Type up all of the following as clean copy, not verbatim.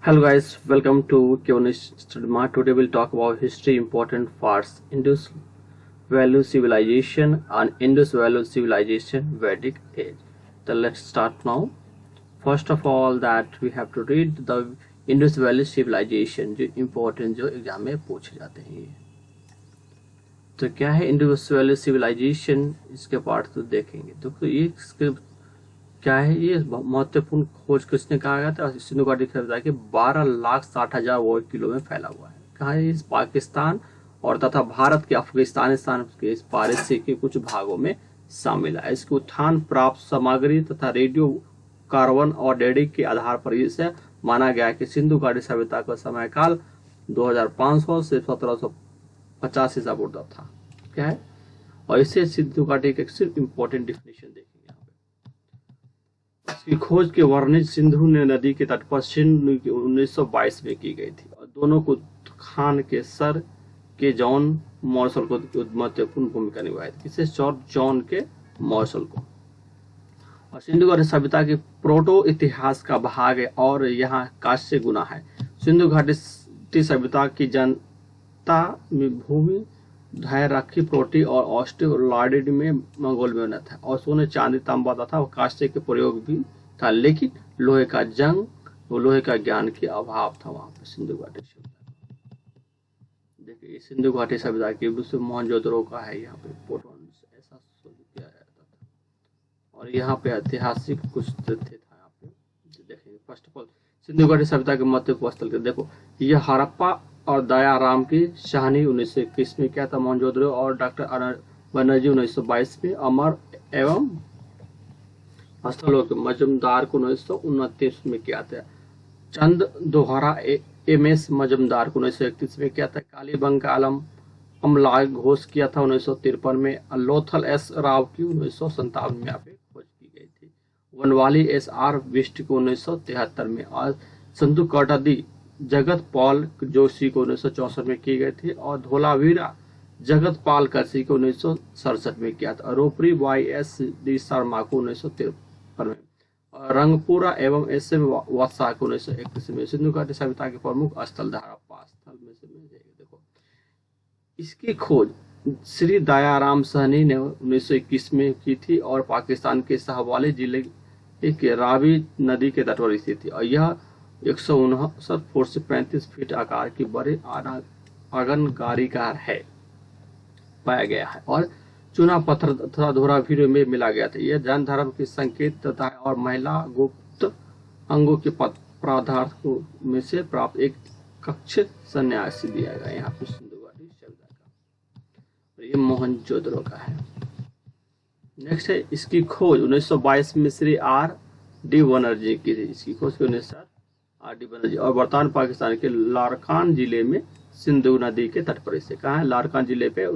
Hello guys, welcome to Kyonis Studma. Today we'll talk about history important parts, Indus Valley Civilization and Indus Valley Civilization Vedic Age. So let's start now. First of all that we have to read the Indus Valley Civilization जो important जो exam में पूछे जाते हैं ये। तो क्या है इंडस वैली सिविलाइजेशन, इसके पार्ट तो देखेंगे। तो ये इसके क्या है, ये महत्वपूर्ण खोज किसने कहा गया था? सिंधु घाटी सभ्यता के 12,60,000 वर्ग किलो में फैला हुआ है। कहा है? इस पाकिस्तान और तथा भारत के अफगानिस्तान के इस पारस्य के कुछ भागों में शामिल है। इसके उत्थान प्राप्त सामग्री तथा रेडियो कार्बन और डेटिंग के आधार पर इसे माना गया कि सिंधु घाटी सभ्यता का समय काल 2500 से 1750 ईसा पूर्व था। क्या है? और इसे सिंधु घाटी के सिर्फ इंपॉर्टेंट डिफिनेशन देखेंगे। इसकी खोज के वर्णित सिंधु नदी के तट पर सिंधु 1922 में की गई थी और दोनों को खान के सर के जॉन मॉर्सल को महत्वपूर्ण भूमिका निभाई थी। किसे? जॉन के मॉर्सल को। और सिंधु घाटी सभ्यता के प्रोटो इतिहास का भाग है और यहाँ कांस्य गुना है। सिंधु घाटी सभ्यता की जनता में भूमि धैर्य रखी प्रोटी और ऑस्ट्रोलाइड में मंगोल में बना था और सोने चांदी तांबा तथा कांस्य के प्रयोग भी था, लेकिन लोहे का जंग और लोहे का ज्ञान के अभाव था वहां पर सिंधु घाटी सभ्यता। देखिए सिंधु घाटी सभ्यता के विश्व मोहनजोदड़ो का है, यहाँ पे पोटोन ऐसा किया जाता था और यहाँ पे ऐतिहासिक कुछ तथ्य था। यहाँ पे देखेंगे। फर्स्ट ऑफ ऑल सिंधु घाटी सभ्यता के महत्व स्थल के देखो, यह हड़प्पा और दयाराम की शाहनी 1921 में क्या था, मोहनजोदड़ो और डॉक्टर बनर्जी 1922 में, अमर एवं स्थलों के मजमदार को 1929 में किया था, चंद दोहरा एमएस मजमदार को 1931 में किया था, कालीबंग का आलम अमलाग घोष किया था 1953 में, लोथल एस राव की 1957 में यहाँ पे खोज की गई थी, वनवाली एस आर बिष्ट को 1973 में, और संधु कटादी जगत पाल जोशी को 1964 में की गई थी, और धोलावीरा जगत पाल करसी को 1967 में किया था, रोपरी वाई एस डी शर्मा को 1953 में, और रंगपुरा एवं एस एम वत्सा को 1931 में। सिंधु घाटी सभ्यता के प्रमुख स्थल हड़प्पा स्थल में से देखो, इसकी खोज श्री दयाराम साहनी ने 1921 में की थी और पाकिस्तान के शाहवाली जिले के रावी नदी के तट पर स्थित थी, और यह 159 फुट से 35 फीट आकार की बड़े आगनगारीकार है पाया गया है और चूना पत्थर तथा धोरावीर में मिला गया था। यह जैन धर्म के संकेत तथा और महिला गुप्त अंगों के पदार्थ में से प्राप्त एक कक्ष संन्यासी दिया गया यहाँ पे सिंधु घाटी सभ्यता का। ये मोहनजोदड़ो का है। नेक्स्ट है इसकी खोज 1922 में श्री आर डी बनर्जी की थी। इसकी खोज आर डी बनर्जी और वर्तमान पाकिस्तान के लारकान जिले में सिंधु नदी के तट पर स्थित। कहाँ है? लारकान जिले पे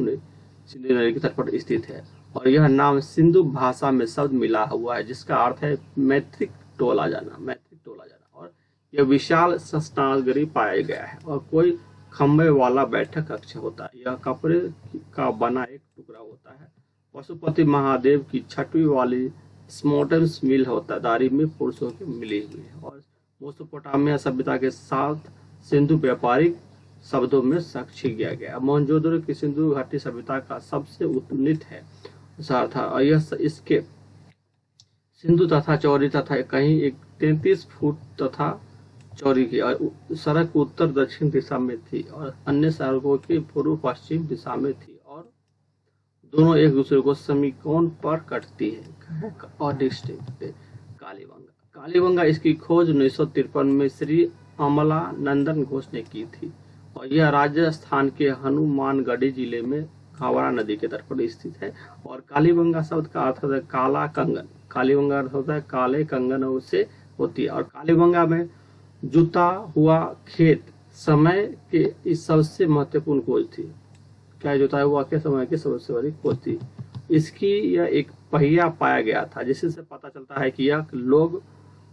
सिंधु नदी के तट पर स्थित है और यह नाम सिंधु भाषा में शब्द मिला हुआ है जिसका अर्थ है मैत्रिक टोला जाना, और यह विशाल शस्त्रागार पाया गया है और कोई खंबे वाला बैठक कक्ष होता है। यह कपड़े का बना एक टुकड़ा होता है। पशुपति महादेव की छठवीं वाली स्मोटम्स मिल होता है, दारी में पुरुषों की मिली हुई है, और मेसोपोटामिया सभ्यता के साथ सिंधु व्यापारिक शब्दों में साक्षी किया गया। मोहनजोदड़ो की सिंधु घाटी सभ्यता का सबसे उन्नत है था और यह इसके सिंधु तथा चौड़ी तथा कहीं 33 फुट तथा चौड़ी की और सड़क उत्तर दक्षिण दिशा में थी और अन्य सड़कों की पूर्व पश्चिम दिशा में थी और दोनों एक दूसरे को समीकोण पर कटती है। और डिस्ट्रिक्ट कालीबंगा इसकी खोज 1953 में श्री अमला नंदन घोष ने की थी और यह राजस्थान के हनुमानगढ़ी जिले में खावरा नदी के तट पर स्थित है। और कालीबंगा शब्द का अर्थ होता है काला कंगन। कालीबंगा अर्थ होता है काले कंगन से होती है और कालीबंगा में जुता हुआ खेत समय के इस सबसे महत्वपूर्ण खोज थी। क्या जुता हुआ के समय की सबसे बड़ी खोज थी। इसकी यह एक पहिया पाया गया था जिससे पता चलता है कि यह लोग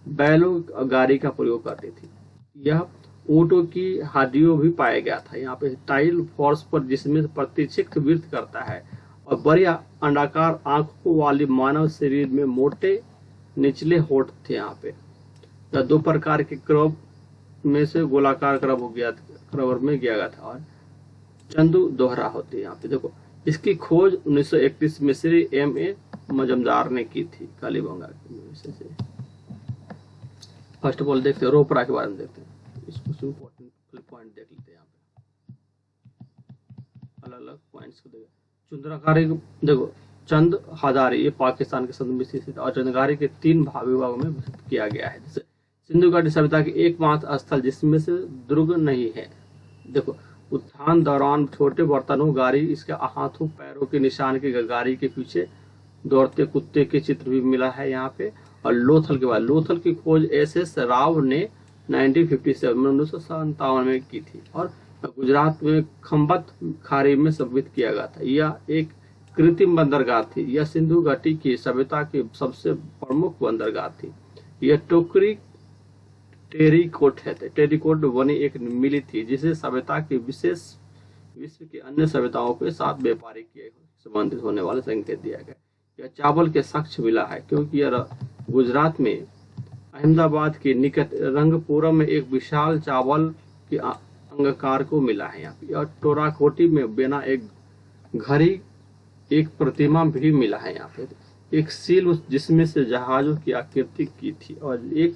बैलों गाड़ी का प्रयोग करते थे। यह ऊँटों की हड्डियों भी पाया गया था। यहाँ पे टाइल फोर्स पर जिसमें प्रतिचिक वृत्त करता है और बड़ी अंडाकार आंखों वाली मानव शरीर में मोटे निचले होठ थे। यहाँ पे दो प्रकार के क्रॉप में से गोलाकार क्रब में किया गया था। और चंदू दोहरा होती है यहाँ पे देखो। इसकी खोज 1931 में श्री M.A. मजमदार ने की थी कालीबंगा से। फर्स्ट ऑफ ऑल देखते हैं रोपरा के बारे में, देखते हैं इसको इम्पोर्टेंट पॉइंट देख लेते हैं। यहाँ पे अलग अलग पॉइंट्स को देखो। चुंदरकारी देखो, चंद हजारी ये पाकिस्तान के संदर्भ में स्थित और चंद्रकारी के 3 विभागों में विभक्त किया गया है। जैसे सिंधु घाटी सभ्यता की एकमात्र स्थल जिसमें से दुर्ग नहीं है। देखो, उत्थान दौरान छोटे बर्तनों, गाड़ी, इसके हाथों पैरों के निशान के गाड़ी के पीछे दौड़ते कुत्ते के चित्र भी मिला है यहाँ पे। और लोथल के बाद लोथल की खोज SS राव ने 1957 में की थी और गुजरात में खम्बत खाड़ी में स्थापित किया गया था। यह एक कृत्रिम बंदरगाह थी। यह सिंधु घाटी की सभ्यता की सबसे प्रमुख बंदरगाह थी। यह टोकरी टेरीकोट है, टेरीकोट बनी एक मिली थी जिसे सभ्यता की विशेष विश्व की अन्य सभ्यताओं के साथ व्यापारिक के संबंधित होने वाले संकेत दिया गया। यह चावल के साक्ष्य मिला है क्योंकि यह गुजरात में अहमदाबाद के निकट रंगपुरम में एक विशाल चावल के अंगकार को मिला है यहाँ पे। और टोराकोटी में बना एक घड़ी, एक प्रतिमा भी मिला है यहाँ पे। एक सील जिसमें से जहाजों की आकृति की थी और एक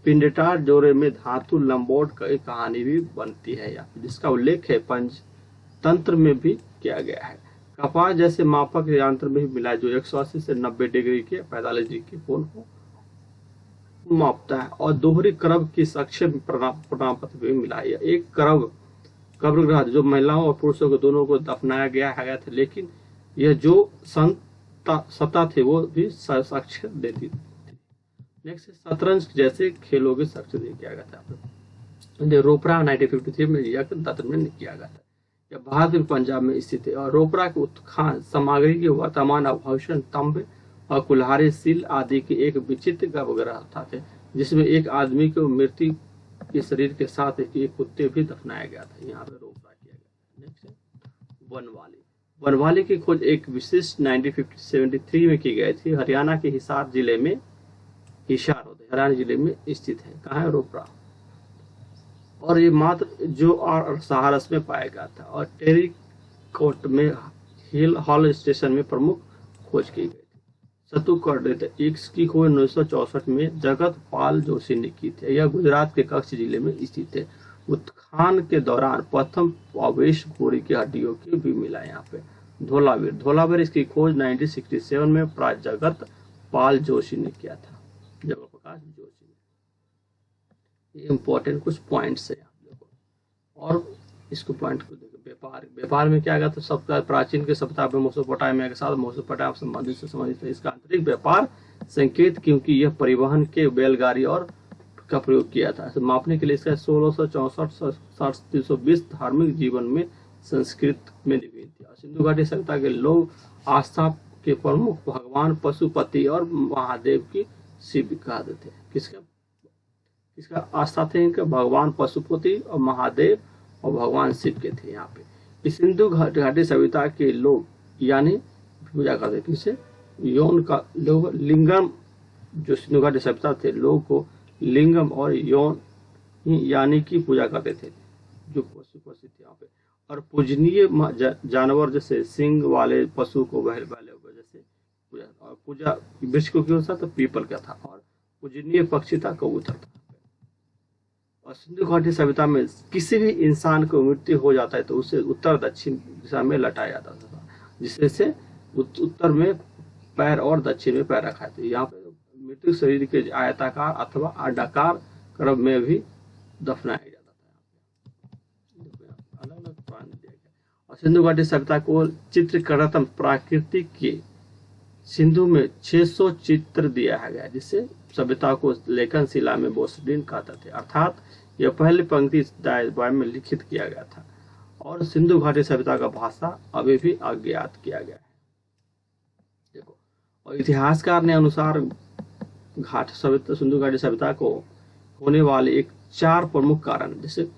पिंडटार जोड़े में धातु लंबोट की कहानी भी बनती है यहाँ पे, जिसका उल्लेख है पंचतंत्र में भी किया गया है। कपास जैसे मापक यंत्र में भी मिला जो 180 से 90 डिग्री के 45 डिग्री के कोण को मापता है। और दोहरी क्रब की संक्षेप प्रमाण पत्र भी मिला है। एक कब्र ग्रह जो महिलाओं और पुरुषों को दोनों को दफनाया गया था, लेकिन यह जो सत्ता थे वो भी साक्ष्य देती थी। नेक्स्ट शतरंज जैसे खेलों के साक्ष्य किया गया था। रोपरा 1953 में दत्तन में किया गया था। यह भारत में पंजाब में स्थित है। और रोपरा के उत्खान सामग्री के वर्तमान आभूषण, तंब और कुल्हाड़ी, सील आदि की एक विचित्र गर्भगृह था जिसमें एक आदमी को मृत्यु के शरीर के साथ एक कुत्ते भी दफनाया गया था। यहाँ पे रोपरा किया गया। नेक्स्ट बनवाली की खोज एक विशिष्ट 1973 में की गई थी। हरियाणा के हरियाणा जिले में स्थित है। कहाँ है? रोपरा। और ये मात्र जो और सहारस में पाया गया था। और टेरीकोट में हिल हॉल स्टेशन में प्रमुख खोज की गई थी। सतुकर्ड की खोज 1964 में जगत पाल जोशी ने की थी। यह गुजरात के कच्छ जिले में स्थित है। उत्खान के दौरान प्रथम अवशेष घोड़ी की हड्डियों की भी मिला यहाँ पे। धोलावीर इसकी खोज 1967 में जगत पाल जोशी ने किया था। जगत प्रकाश जोशी ने। ये इंपॉर्टेंट कुछ पॉइंट्स है आप देखो। और इसको पॉइंट को देखो। व्यापार में क्या गया था? सबका प्राचीन के सभ्यता में मेसोपोटामिया के साथ मेसोपोटामिया संबंधित इसका आंतरिक व्यापार संकेत, क्योंकि यह परिवहन के बैलगाड़ी और का प्रयोग किया था। मापने के लिए इसका 1664-320 धार्मिक जीवन में संस्कृत में निवेदित थी। सिंधु घाटी सभ्यता के लोग आस्था के प्रमुख भगवान पशुपति और महादेव की शिव कहते थे। किसका आस्था थे? इनका भगवान पशुपति और महादेव और भगवान शिव के थे। यहाँ पे इस सिंधु घाटी सभ्यता के लोग यानी पूजा करते थे। किसे? यौन का लोग लिंगम, जो सिंधु घाटी सभ्यता थे लोग को लिंगम और यौन यानी की पूजा करते थे, जो पशुपति थे यहाँ पे। और पूजनीय जानवर जैसे सिंग वाले पशु को बहल वाले जैसे पूजा। और पूजा वृक्ष को क्यों था? तो पीपल का था। और पूजनीय पक्षी था कबूतर था। और सिंधु घाटी सभ्यता में किसी भी इंसान को मृत्यु हो जाता है तो उसे उत्तर दक्षिण दिशा में लटाया जाता था, जिससे उत्तर में पैर और दक्षिण में पैर रखा था। यहाँ पे मृत्यु शरीर के आयताकार अथवा अंडाकार क्रम में भी दफनाया जाता था। अलग अलग प्राणी दिया गया। और सिंधु घाटी सभ्यता को चित्रकरात्मक प्राकृतिक के सिंधु में 600 चित्र दिया गया, जिससे सभ्यता को लेखन शिला में बोसडीन कहते थे। अर्थात यह पहली पंक्ति डायग्राम में लिखित किया गया था। और सिंधु घाटी सभ्यता का भाषा अभी भी अज्ञात किया गया है। देखो, और इतिहासकार ने अनुसार सिंधु घाटी सभ्यता को होने वाले एक 4 प्रमुख कारण, जैसे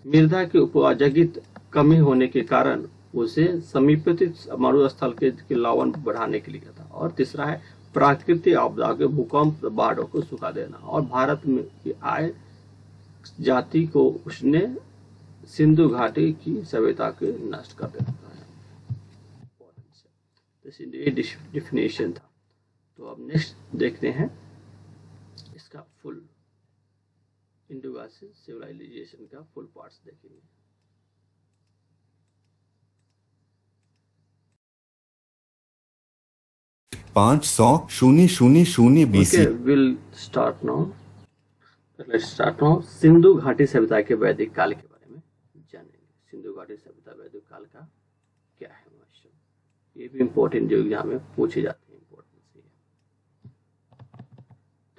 मृदा की उपजागित कमी होने के कारण उसे समीपित मरुस्थल के लवण बढ़ाने के लिए था। और तीसरा है प्राकृतिक आपदा के भूकंप, बाढ़ों को सुखा देना। और भारत में आए जाति को उसने सिंधु घाटी की सभ्यता के नष्ट कर देता है। ये डिफिनेशन था। तो अब नेक्स्ट देखते हैं इसका फुल इंडो गासी सिविलाइजेशन का फुल पार्ट्स देखेंगे। 500 BC। Okay, we'll start now. Let's start now. Sindhu घाटी सभ्यता के वैदिक काल के बारे में जानेंगे। सिंधु घाटी सभ्यता वैदिक काल का क्या है महत्व, ये भी इम्पोर्टेंट जो एग्जाम में पूछे जाते हैं, इम्पोर्टेंस है।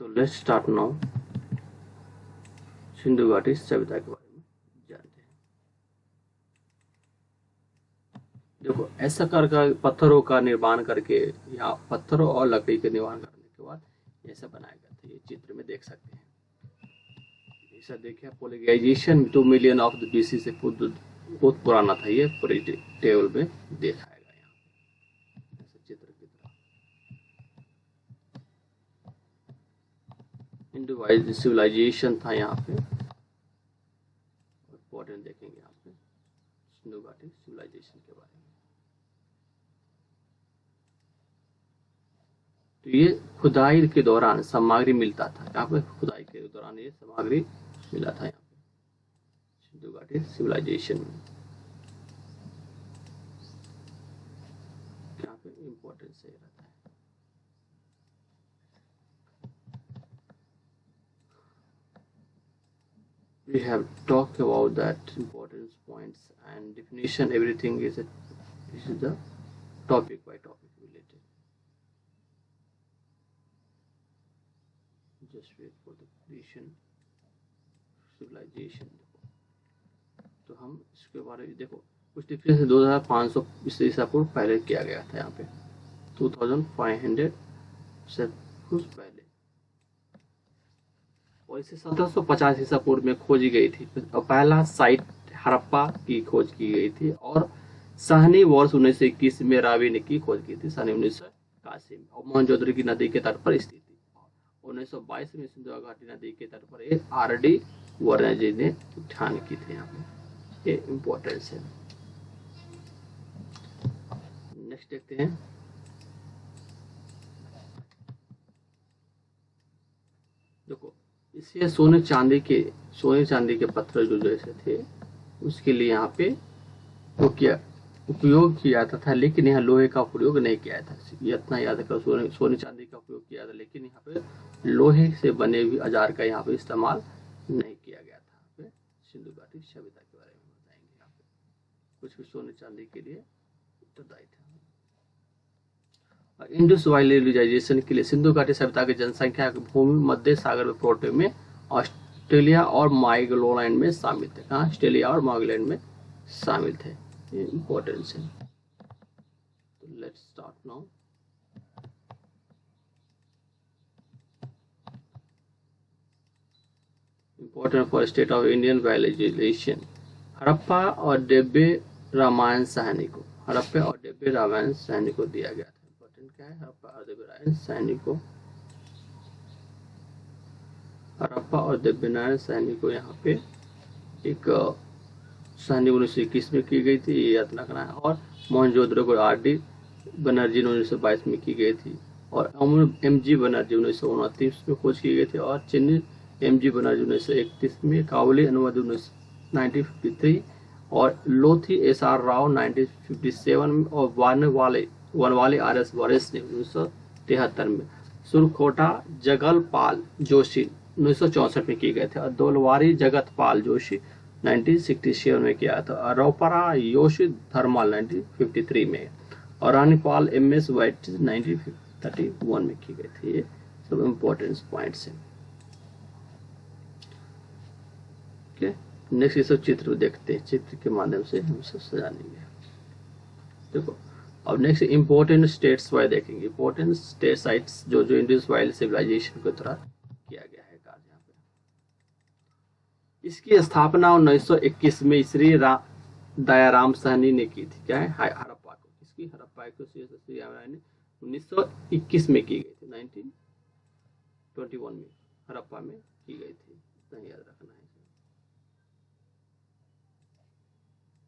तो लेट्स स्टार्ट नाउ। सिंधु घाटी सभ्यता के बारे में जानते हैं। देखो ऐसा कर पत्थरों का निर्माण करके, यहाँ पत्थरों और लकड़ी का निर्माण करने के बाद ऐसा बनाया गया था। ये चित्र में देख सकते हैं। ऐसा देखिए, पोलिगाइजेशन 2 मिलियन ऑफ द बीसी से बहुत पुराना था। ये पूरी टेबल में दिखाएगा यहाँ ऐसा चित्र की तरह। इंडो सिविलाइजेशन था यहाँ पे, इम्पोर्टेंट देखेंगे यहाँ पे सिंधु घाटी सिविलाइजेशन के बारे में। तो ये खुदाई के दौरान सामग्री मिलता था। यहाँ पे खुदाई के दौरान ये सामग्री मिला था यहाँ पे सिंधु घाटी सिविलाइजेशन में। यहाँ पे इम्पोर्टेंस ये रहता है। We have talked about that importance points and definition. Everything is this is the topic by topic related. Just wait for the creation civilization। तो हम इसके बारे में देखो कुछ डिफरेंस 2500 ईसा पूर्व पहले किया गया था। यहाँ पे 2500 से कुछ पहले, और इसे 1750 ईसा पूर्व में खोजी गई थी। और पहला साइट हड़प्पा की खोज की गई थी, और साहनी वर्ष 1921 में रावी ने की खोज की थी, साहनी 1981 में, और मोहनजोदड़ो की नदी के तट पर स्थित थी। 1922 में सिंधु घाटी नदी के तट पर एक आर.डी. वर्मा जी ने उठान की थी। यहाँ पे ये इम्पोर्टेंस है। नेक्स्ट देखते हैं। देखो इससे सोने चांदी के पत्थर जो जैसे थे उसके लिए यहाँ पे वो क्या उपयोग किया जाता था, लेकिन यहाँ लोहे का प्रयोग नहीं किया था। इतना याद रखो, सोने चांदी का उपयोग किया था, लेकिन यहाँ पे लोहे से बने हुए औजार का यहाँ पे इस्तेमाल नहीं किया गया था। यहाँ पे सिंधु घाटी सभ्यता के बारे में बताएंगे। यहाँ पे कुछ भी सोने चांदी के लिए उत्तरदायी था। इंडस सिविलाइजेशन के लिए सिंधु घाटी सभ्यता की जनसंख्या भूमि मध्य सागर में प्रोटे में ऑस्ट्रेलिया और माइगोलैंड में शामिल थे। कहाँ? ऑस्ट्रेलिया और माइगोलैंड में शामिल थे। इम्पोर्टेंस है। तो let's start now. Important for state of Indian civilisation. Harappa और डेब्बे रामायण साहनी को दिया गया था। इम्पोर्टेंट क्या है? हड़प्पा और डेब्बे रामायण साहनी को यहाँ पे एक साहनी 1921 में की गई थी, ये याद रखना है। और मोहनजोदड़ो को आर.डी. बनर्जी 1922 में की गई थी, और एम.जी. बनर्जी 1929 में खोज की गई थी, और चेन्नई एम.जी. बनर्जी 1931 में, कावली अनुवाद 1953, और लोथी एस.आर. राव 1957 में, और वनवाले आर.एस. वॉरेस ने 1973 में, सुरकोटा जगलपाल जोशी 1964 में किए गए थे, और दोलवारी जगतपाल जोशी 1967 में किया था, और रोपरा योशी धर्माल 1953 में, और रानीपाल एम.एस. वाइट 1931 में की गई थी। ये सब इम्पोर्टेंट पॉइंट्स हैं। नेक्स्ट ये सब चित्र देखते हैं, चित्र के माध्यम से हम सब सजानेंगे। देखो अब नेक्स्ट इम्पोर्टेंट स्टेट्स वाइज देखेंगे। इम्पोर्टेंट स्टेट साइट्स जो इंडस वाइल्ड सिविलाइजेशन के द्वारा किया गया है कार्य। यहाँ पे इसकी स्थापना 1921 में श्री दयाराम साहनी ने की थी। क्या है? हड़प्पा को, इसकी हड़प्पा को श्री 1921 में की गई थी। 1921 में हड़प्पा में की गई थी, याद रखना है।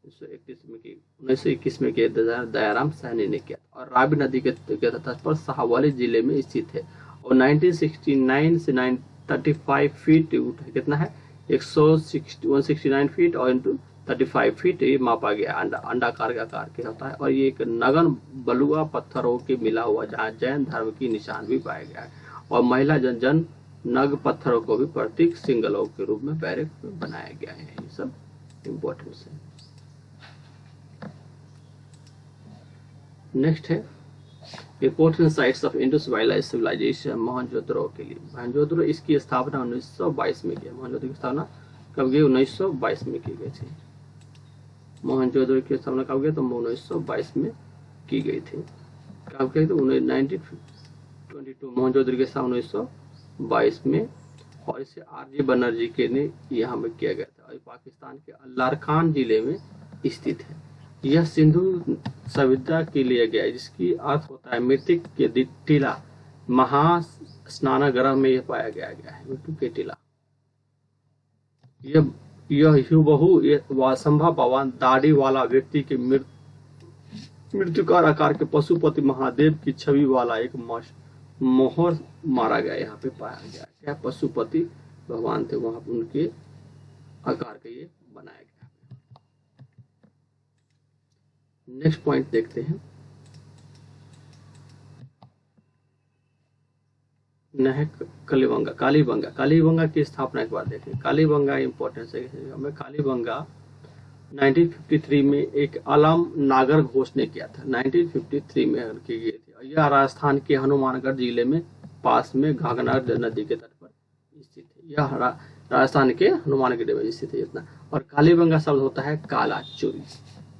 1921 में किया दयाराम साहनी ने किया और रावी नदी के तट पर शाहवाली जिले में स्थित है और 1969 से 935 फीट कितना है 169 फीट और इंटू 35 फीट ये मापा गया। अंडाकार का आकार के होता है और ये एक नगन बलुआ पत्थरों के मिला हुआ जहाँ जैन धर्म की निशान भी पाया गया है और महिला जन नग पत्थरों को भी प्रतीक सिंगलों के रूप में बैरक में बनाया गया है। ये सब इम्पोर्टेंस है। नेक्स्ट है important sites of Indus valley civilisation Mohenjodaro के लिए। मोहनजोदड़ो इसकी स्थापना 1922 में की। मोहनजोदड़ो की स्थापना कब गई? 1922 में की गई थी। मोहनजोदड़ो की स्थापना कब गई? तो 1922 में की गई थी। कब की? तो 1922 मोहनजोदड़ो की स्थापना 1922 में और इसे आरजे बनर्जी के ने यहाँ पे किया गया था और पाकिस्तान के अल्लारखान जिले में स्थित है। यह सिंधु सभ्यता के लिए गया जिसकी अर्थ होता है मृतिक के टीला। महास्नानगृह में यह पाया गया है मृत्यु के टीला। यह हुबहू असंभव भगवान दाढ़ी वाला व्यक्ति के मृत्युकार आकार के पशुपति महादेव की छवि वाला एक मोहर मारा गया यहाँ पे पाया गया। क्या पशुपति भगवान थे वहां उनके आकार का ये बनाया गया। नेक्स्ट पॉइंट देखते हैं। कालीबंगा। कालीबंगा की स्थापना एक बार देखें। कालीबंगा इंपॉर्टेंस है हमें। कालीबंगा 1953 में एक आलम नागर घोष ने किया था। 1953 में की गई थी और यह राजस्थान के हनुमानगढ़ जिले में पास में घाघरा नदी के तट पर स्थित है। यह राजस्थान के हनुमानगढ़ में स्थित है इतना। और कालीबंगा शब्द होता है काला चूरी।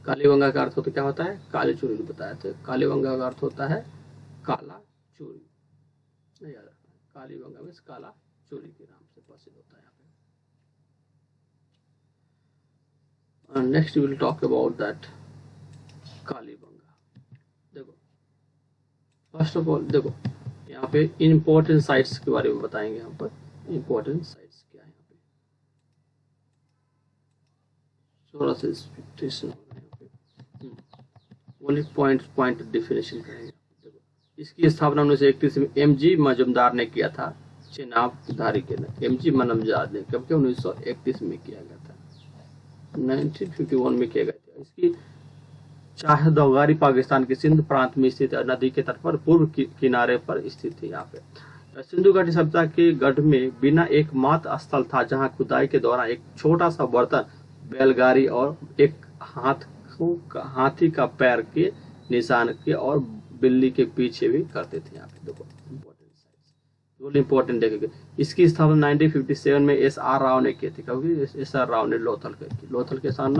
कालीबंगा का अर्थ होता क्या होता है? काली चूरी बताया था। कालीबंगा का अर्थ होता है काला चूरी। याद रखना कालीबंगा में काला चूरी के नाम से प्रसिद्ध होता है यहाँ पे। Next will talk about that Kalibanga. देखो फर्स्ट ऑफ ऑल देखो यहाँ पे इम्पोर्टेंट साइट्स के बारे में बताएंगे। यहाँ पर इम्पोर्टेंट साइट्स क्या है यहाँ पे थोड़ा सा एक्सपेक्टेशन ओनली पॉइंट डिफिनेशन करेंगे। देखो इसकी स्थापना 1931 में एमजी मजुमदार ने किया था। चेनाबधारी के एमजी मजुमदार ने कब के 1931 में किया गया था। 1951 में किया गया था। इसकी चाहदौगारी पाकिस्तान के सिंध प्रांत में स्थित नदी के तट पर पूर्व किनारे पर स्थित है। यहाँ पे सिंधु घाटी सभ्यता के गढ़ में बिना एकमात्र स्थल था जहाँ खुदाई के दौरान एक छोटा सा बर्तन, बैलगाड़ी और एक हाथी का पैर के निशान के और बिल्ली के पीछे भी करते थे। यहाँ पे देखो इम्पोर्टेंट देखेंगे। इसकी स्थापना 1957 में एस.आर. राव ने की थी। क्योंकि एस.आर. राव ने लोथल के स्थान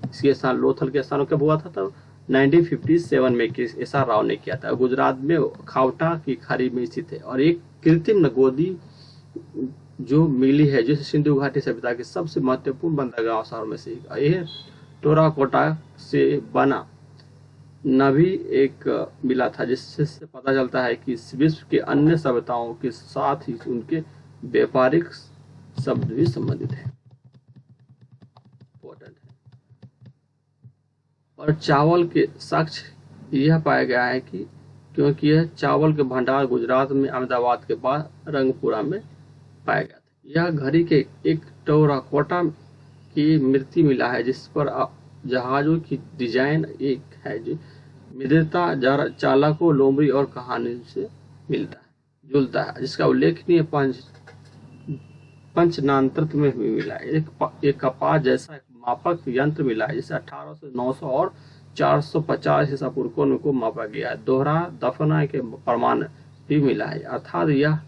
इसके स्थान लोथल के स्थान कब हुआ था? तब 1957 में एस.आर. राव ने किया था। गुजरात में खावटा की खाड़ी में स्थित है और एक कृत्रिम नगोदी जो मिली है जिसे सिंधु घाटी सभ्यता के सबसे महत्वपूर्ण बंदरगाह शहरों में से यह टेराकोटा से बना नभी एक मिला था जिससे पता चलता है कि विश्व के अन्य सभ्यताओं के साथ ही उनके व्यापारिक शब्द भी संबंधित है। इम्पोर्टेंट है। और चावल के साक्ष्य यह पाया गया है कि क्योंकि यह चावल के भंडार गुजरात में अहमदाबाद के पास रंगपुरा में पाया गया था। यह घड़ी के एक टेराकोटा की मूर्ति मिला है जिस पर जहाजों की डिजाइन एक है जो मित्रता चालकों लोमड़ी और कहानी से जुलता है जिसका उल्लेखनीय पंचनांत्र में भी मिला है। एक कपास जैसा एक मापक यंत्र मिला है जिसे 1800 900 और 450 ईसा पूर्व को मापा गया है। दोहरा दफना के प्रमाण भी मिला है अर्थात यह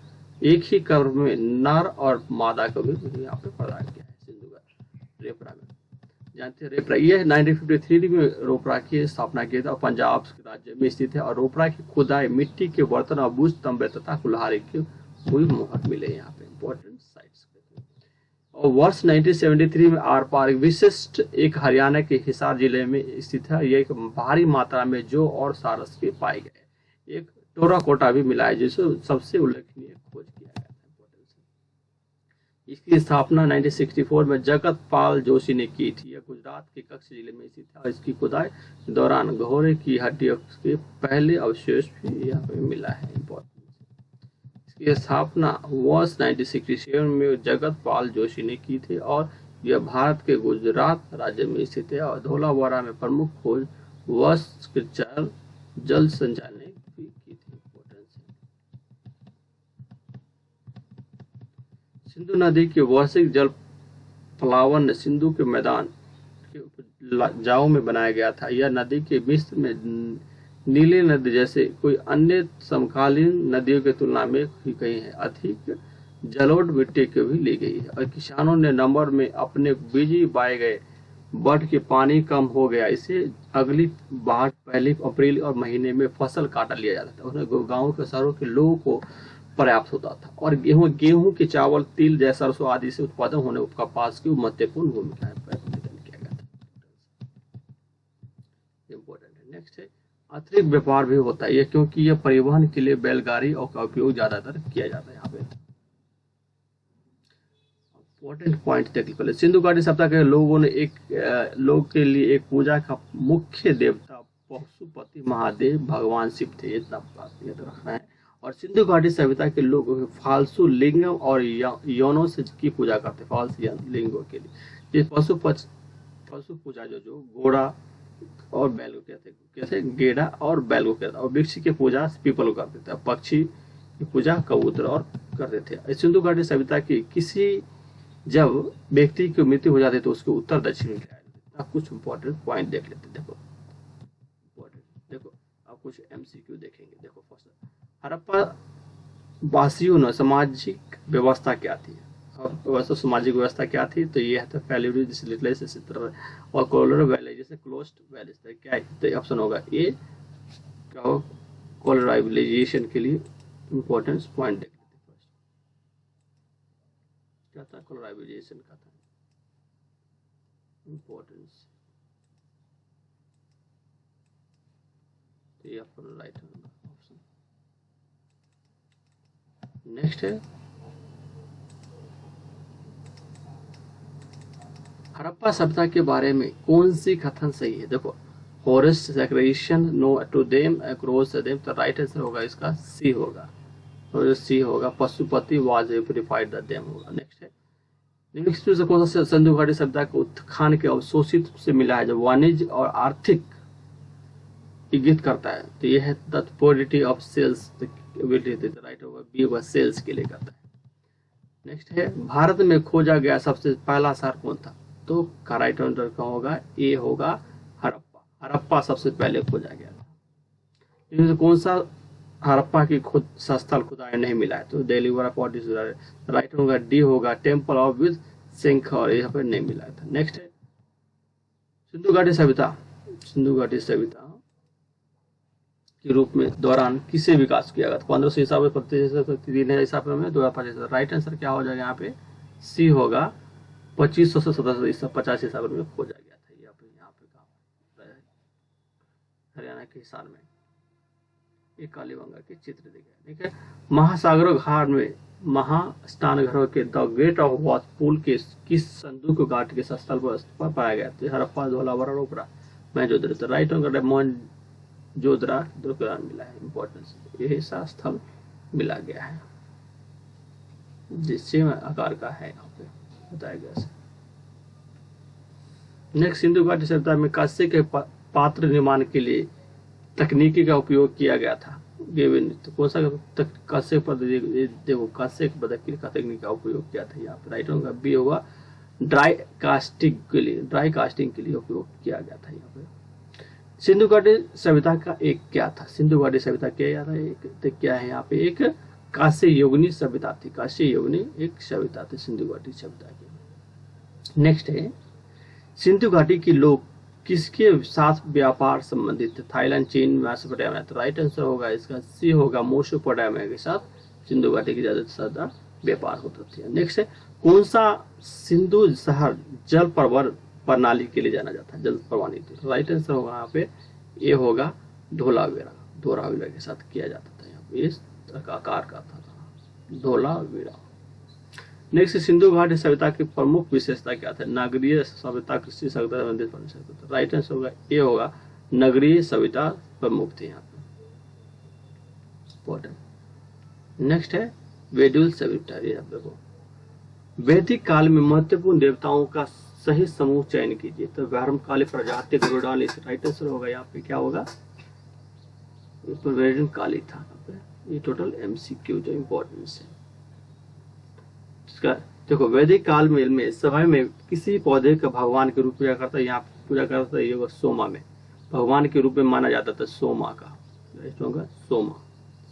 एक ही कर्म में नर और मादा को भी यहाँ पे प्रदान किया है। सिंधु रेपरा में जानते हैं रेपरा यह 1953 में रोपड़ा की स्थापना की थी और पंजाब राज्य में स्थित है और रोपड़ा की खुदाई मिट्टी के बर्तन और बुझ तंबे तथा कुल्हाड़ी की हुई मोहर मिले यहाँ पे इम्पोर्टेंट साइट्स। और वर्ष 1973 में आर पार विशिष्ट एक हरियाणा के हिसार जिले में स्थित है। यह एक भारी मात्रा में जो और सारस के पाए गए। एक टेराकोटा भी मिला है जिसे सबसे उल्लेखनीय खोज किया गया था। इसकी स्थापना 1964 में जगत पाल जोशी ने की थी। यह गुजरात के कच्छ जिले में स्थित है और इसकी खुदाई के दौरान घोड़े की हड्डियों के पहले अवशेष भी यहाँ पे मिला है। इसकी स्थापना वर्ष 1967 में जगत पाल जोशी ने की थी और यह भारत के गुजरात राज्य में स्थित है और धौलावाड़ा में प्रमुख खोज वर्ष के जल संचय ने भी की थी। सिंधु नदी के वैश्विक जल प्लावन सिंधु के मैदान के जाओ में बनाया गया था। यह नदी के मिस्र में नीले नदी जैसे कोई अन्य समकालीन नदियों की तुलना में ही कहीं है अधिक जलोढ़ मिट्टी की भी ली गई है और किसानों ने नंबर में अपने बीजी बाए गए बढ़ के पानी कम हो गया। इसे अगली बार पहली अप्रैल और महीने में फसल काटा लिया जाता था। उन्हें गाँव के शहरों के लोगों को पर्याप्त होता था और गेहूं के चावल तिल जैसे सरसों आदि से उत्पादन होने कपास की महत्वपूर्ण भूमिका किया गया था। इम्पोर्टेंट है। नेक्स्ट है अतिरिक्त व्यापार भी होता है ये क्योंकि यह परिवहन के लिए बैलगाड़ी और का उपयोग ज्यादातर किया जाता है। यहाँ पे इम्पोर्टेंट पॉइंट देख लीजिए। सिंधु घाटी सप्ताह के लोगों ने लोग के लिए एक पूजा का मुख्य देवता पशुपति महादेव भगवान शिव थे। इतना बात याद रखना है। और सिंधु घाटी सभ्यता के लोग फालतू लिंगम और यौनों से की पूजा करते। फालतू लिंगों के लिए पशु पूजा जो घोड़ा और बैल को कहते गेड़ा और बैल को कहते और वृक्ष की पूजा पीपल को करते थे। पक्षी की पूजा कबूतर और करते थे। सिंधु घाटी सभ्यता की किसी जब व्यक्ति की मृत्यु हो जाती तो उसके उत्तर दक्षिण में कुछ इंपॉर्टेंट पॉइंट देख लेते। देखो अब कुछ MCQ देखेंगे। देखो फर्स्ट हड़प्पा वासियों ने सामाजिक व्यवस्था क्या थी और सामाजिक व्यवस्था क्या थी तो ये है तो पैलियो और कोलर वैली जैसे क्लोज्ड वैली क्या है तो ऑप्शन होगा ए क्या हो कोलराइजेशन के लिए इंपॉर्टेंस पॉइंट देख लेते। फर्स्ट क्या था कोलराइजेशन का था इंपॉर्टेंस तो ये आपको राइट होगा ऑप्शन। नेक्स्ट है हड़प्पा सभ्यता के बारे में कौन सी कथन सही है। देखो हॉरेस सेक्रेशन नो टू देम अक्रॉस देम तो राइट आंसर होगा इसका सी होगा और सी होगा पशुपति वाज प्यूरिफाइड द देम होगा। नेक्स्ट है निम्नलिखित में से कौन सा सिंधु घाटी सभ्यता के उत्थान के अवशोषित से मिला है जो वाणिज्य और आर्थिक इंगित करता है तो यह है द पोरिटी ऑफ सेल्स राइट होगा बी होगा सेल्स के लिए करता है। नेक्स्ट है भारत में खोजा गया सबसे पहला शहर कौन था तो का राइट आंसर का होगा ए होगा हड़प्पा। हड़प्पा सबसे पहले खोजा गया था। इनमें से कौन सा हड़प्पा की स्थल खुदाई नहीं मिला है तो दिल्ली राइट होगा डी होगा टेम्पल ऑफ विद सिंह और यहाँ पर नहीं मिला था। नेक्स्ट है सिंधु घाटी सभ्यता के रूप में दौरान किसे विकास किया गया 1500 ईसा में 3000 ईसा में 2050 राइट आंसर क्या हो जाएगा यहाँ पे सी होगा 2500 से 1700 ईसा 50 ईसा में खोजा गया था। यहाँ पे हरियाणा के हिसार में एक कालीबंगा के चित्र दिखे। ठीक है महासागरों घाट में महास्नान घरों के द गेट ऑफ वॉच पुल के किस संदूक घाट के स्थल पर पाया गया तो हड़प्पा धौलावाड़ा रोपड़ा महजोदड़ो तो राइट होगा जोधरा दुर्गान मिला है। इंपॉर्टेंस यही सा स्थल मिला गया है जिससे आकार का है यहाँ पे बताया गया। नेक्स्ट सिंधु घाटी सभ्यता में कांस्य के पात्र निर्माण के लिए तकनीकी का उपयोग किया गया था। तो कौन सा कांस्य पर देखो कांस्य के तकनीक का उपयोग किया था यहाँ पे राइट होगा बी होगा ड्राई कास्टिंग के लिए उपयोग किया गया था। यहाँ पे सिंधु घाटी सभ्यता का एक क्या था सिंधु घाटी सभ्यता क्या था क्या है यहाँ पे एक कांस्य योगिनी सभ्यता थी। कांस्य योगिनी एक सभ्यता थी सिंधु घाटी सभ्यता की। नेक्स्ट है सिंधु घाटी के लोग किसके साथ व्यापार संबंधित थे थाईलैंड चीन मेसोपोटामिया तो राइट आंसर होगा इसका सी होगा मेसोपोटामिया के साथ सिंधु घाटी की ज्यादा व्यापार होता था। नेक्स्ट है कौन सा सिंधु शहर जल प्रणाली के लिए जाना जाता है जल प्रवाहित राइट आंसर होगा यहाँ पे ये होगा धोलावीरा के साथ किया जाता था। यहाँ पे इस आकार का था धोलावीरा। नेक्स्ट, सिंधु घाटी सभ्यता की प्रमुख विशेषता क्या था? नगरीय सभ्यता, कृषि सभ्यता, मंदिर बन सकता। राइट आंसर होगा ए होगा, नगरीय सभ्यता प्रमुख थी यहाँ पे। इंपॉर्टेंट। नेक्स्ट है वेडुल सभ्यता। ये आप देखो, वैदिक काल में महत्वपूर्ण देवताओं का सही समूह चयन कीजिए। तो व्यारम काली प्रजाति गुरुडाल, इस राइट आंसर होगा यहाँ पे क्या होगा, वेदन काली था। ये टोटल एमसीक्यू जो इंपॉर्टेंस है इसका। देखो, वैदिक काल में समय में किसी पौधे का भगवान के रूप में पूजा करता है, यहाँ पूजा करता है ये सोमा में, भगवान के रूप में माना जाता था सोमा का, होगा सोमा।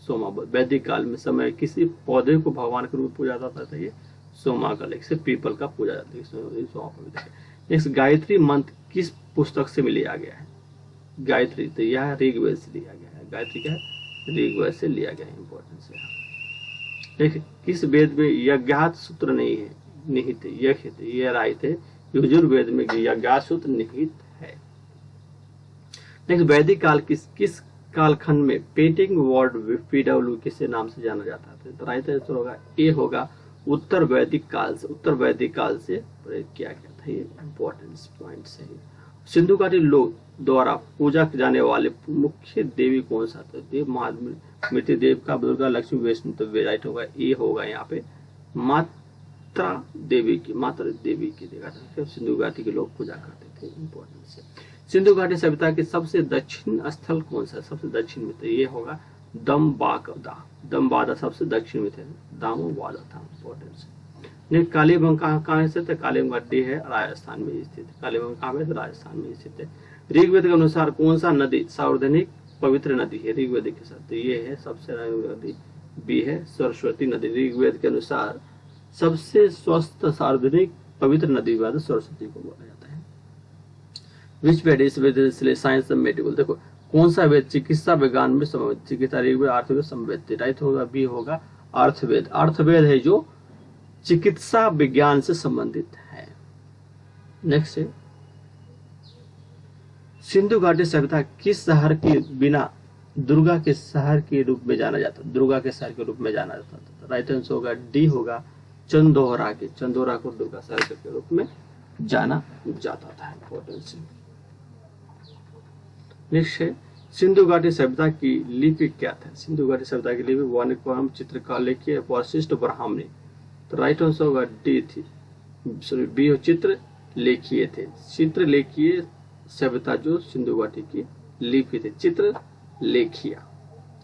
सोमा वैदिक काल में समय किसी पौधे को भगवान के रूप में पूजा जाता था, ये सोमा का, लेकिन पीपल का पूजा जाता है। नेक्स्ट, गायत्री मंत्र किस पुस्तक से लिया गया है? गायत्री, तो यह ऋग्वेद से लिया गया है। गायत्री क्या है? ऋग्वेद से लिया गया है। इंपॉर्टेंस है। देखिए, किस वेद में यज्ञात सूत्र नहीं है? निहित है, यज्ञ थे, ये राइट है। यजुर्वेद में यज्ञात सूत्र निहित है। नेक्स्ट, वैदिक काल किस कालखंड में पेंटिंग वर्ड पीडब्ल्यू किसे नाम से जाना जाता है? तो राइट आंसर होगा ए होगा, उत्तर वैदिक काल से, उत्तर वैदिक काल से प्रयोग किया गया था। ये इंपॉर्टेंस पॉइंट है। सिंधु घाटी लोग द्वारा पूजा जाने वाले मुख्य देवी कौन सा था? देव मृत्यु देव का, दुर्गा, लक्ष्मी, वैष्णो। तो राइट होगा ए होगा यहाँ पे, मात्रा देवी की देखा था, सिंधु घाटी के लोग पूजा करते थे। इंपॉर्टेंस है। सिंधु घाटी सभ्यता के सबसे दक्षिण स्थल कौन सा? सबसे दक्षिण में, तो ये होगा दमबादा। दमबादा सबसे दक्षिण में थे, दामोबादा था। इंपॉर्टेंस है। कालीबंग कहाँ स्थित है? कालीबंग डी है, राजस्थान में स्थित है। कालीबंग कहाँ है? राजस्थान में स्थित है। ऋग्वेद के अनुसार कौन सा नदी सार्वजनिक पवित्र नदी है? ऋग्वेद के साथ तो ये है सबसे नदी, बी है सरस्वती नदी। ऋग्वेद के अनुसार सबसे स्वस्थ सार्वजनिक पवित्र नदी बाद सरस्वती को बोला जाता है। Which Veda is Veda science of medical? देखो, कौन सा वेद चिकित्सा विज्ञान में संबंधित? चिकित्सा ऋग्वेद, अर्थवेद, संवेद। राइट होगा बी होगा, अर्थवेद। अर्थवेद है जो चिकित्सा विज्ञान से संबंधित है। नेक्स्ट है, सिंधु घाटी सभ्यता किस शहर के बिना दुर्गा के शहर के रूप में जाना जाता? दुर्गा के शहर के रूप में जाना जाता था। राइट आंसर होगा डी होगा, चंदोरा के। चंदोरा को दुर्गा शहर के रूप में जाना जाता था। इंपॉर्टेंस। नेक्स्ट है, सिंधु घाटी सभ्यता की लिपि क्या था? सिंधु घाटी सभ्यता की लिपि वाणिज्य चित्रकला वशिष्ठ ब्राह्मणी। तो राइट आंसर होगा डी थी, सॉरी बी, चित्र लेखिए थे। चित्र लेखिए सभ्यता जो सिंधु घाटी की लिपि थे, चित्र लेखिया।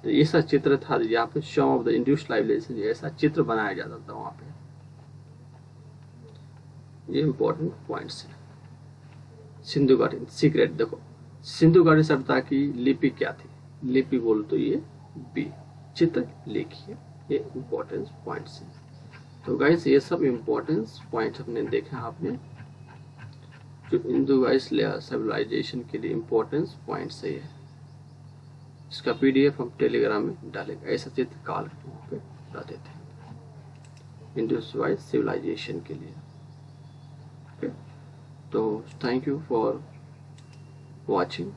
तो ऐसा चित्र था यहाँ पे, सम ऑफ द इंड्यूस्ड लाइवलेशन, ऐसा चित्र बनाया जाता था वहां पे। ये इंपॉर्टेंट पॉइंट्स है। सिंधु घाटी सीक्रेट, देखो सिंधु घाटी सभ्यता की लिपि क्या थी? लिपि बोल तो ये बी, चित्र लेखिए। ये इंपॉर्टेंट पॉइंट्स है। तो गाइस, ये सब इंपॉर्टेंस पॉइंट हमने देखा आपने, जो सिंधु घाटी सिविलाइजेशन के लिए इंपॉर्टेंस पॉइंट्स है। इसका पीडीएफ हम टेलीग्राम में डालेंगे। ऐसा चित्र काल वहाँ पे डालते थे इंडस वाइज सिविलाइजेशन के लिए। ओके, तो thank you for watching.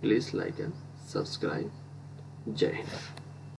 Please like and subscribe. जय हिंद।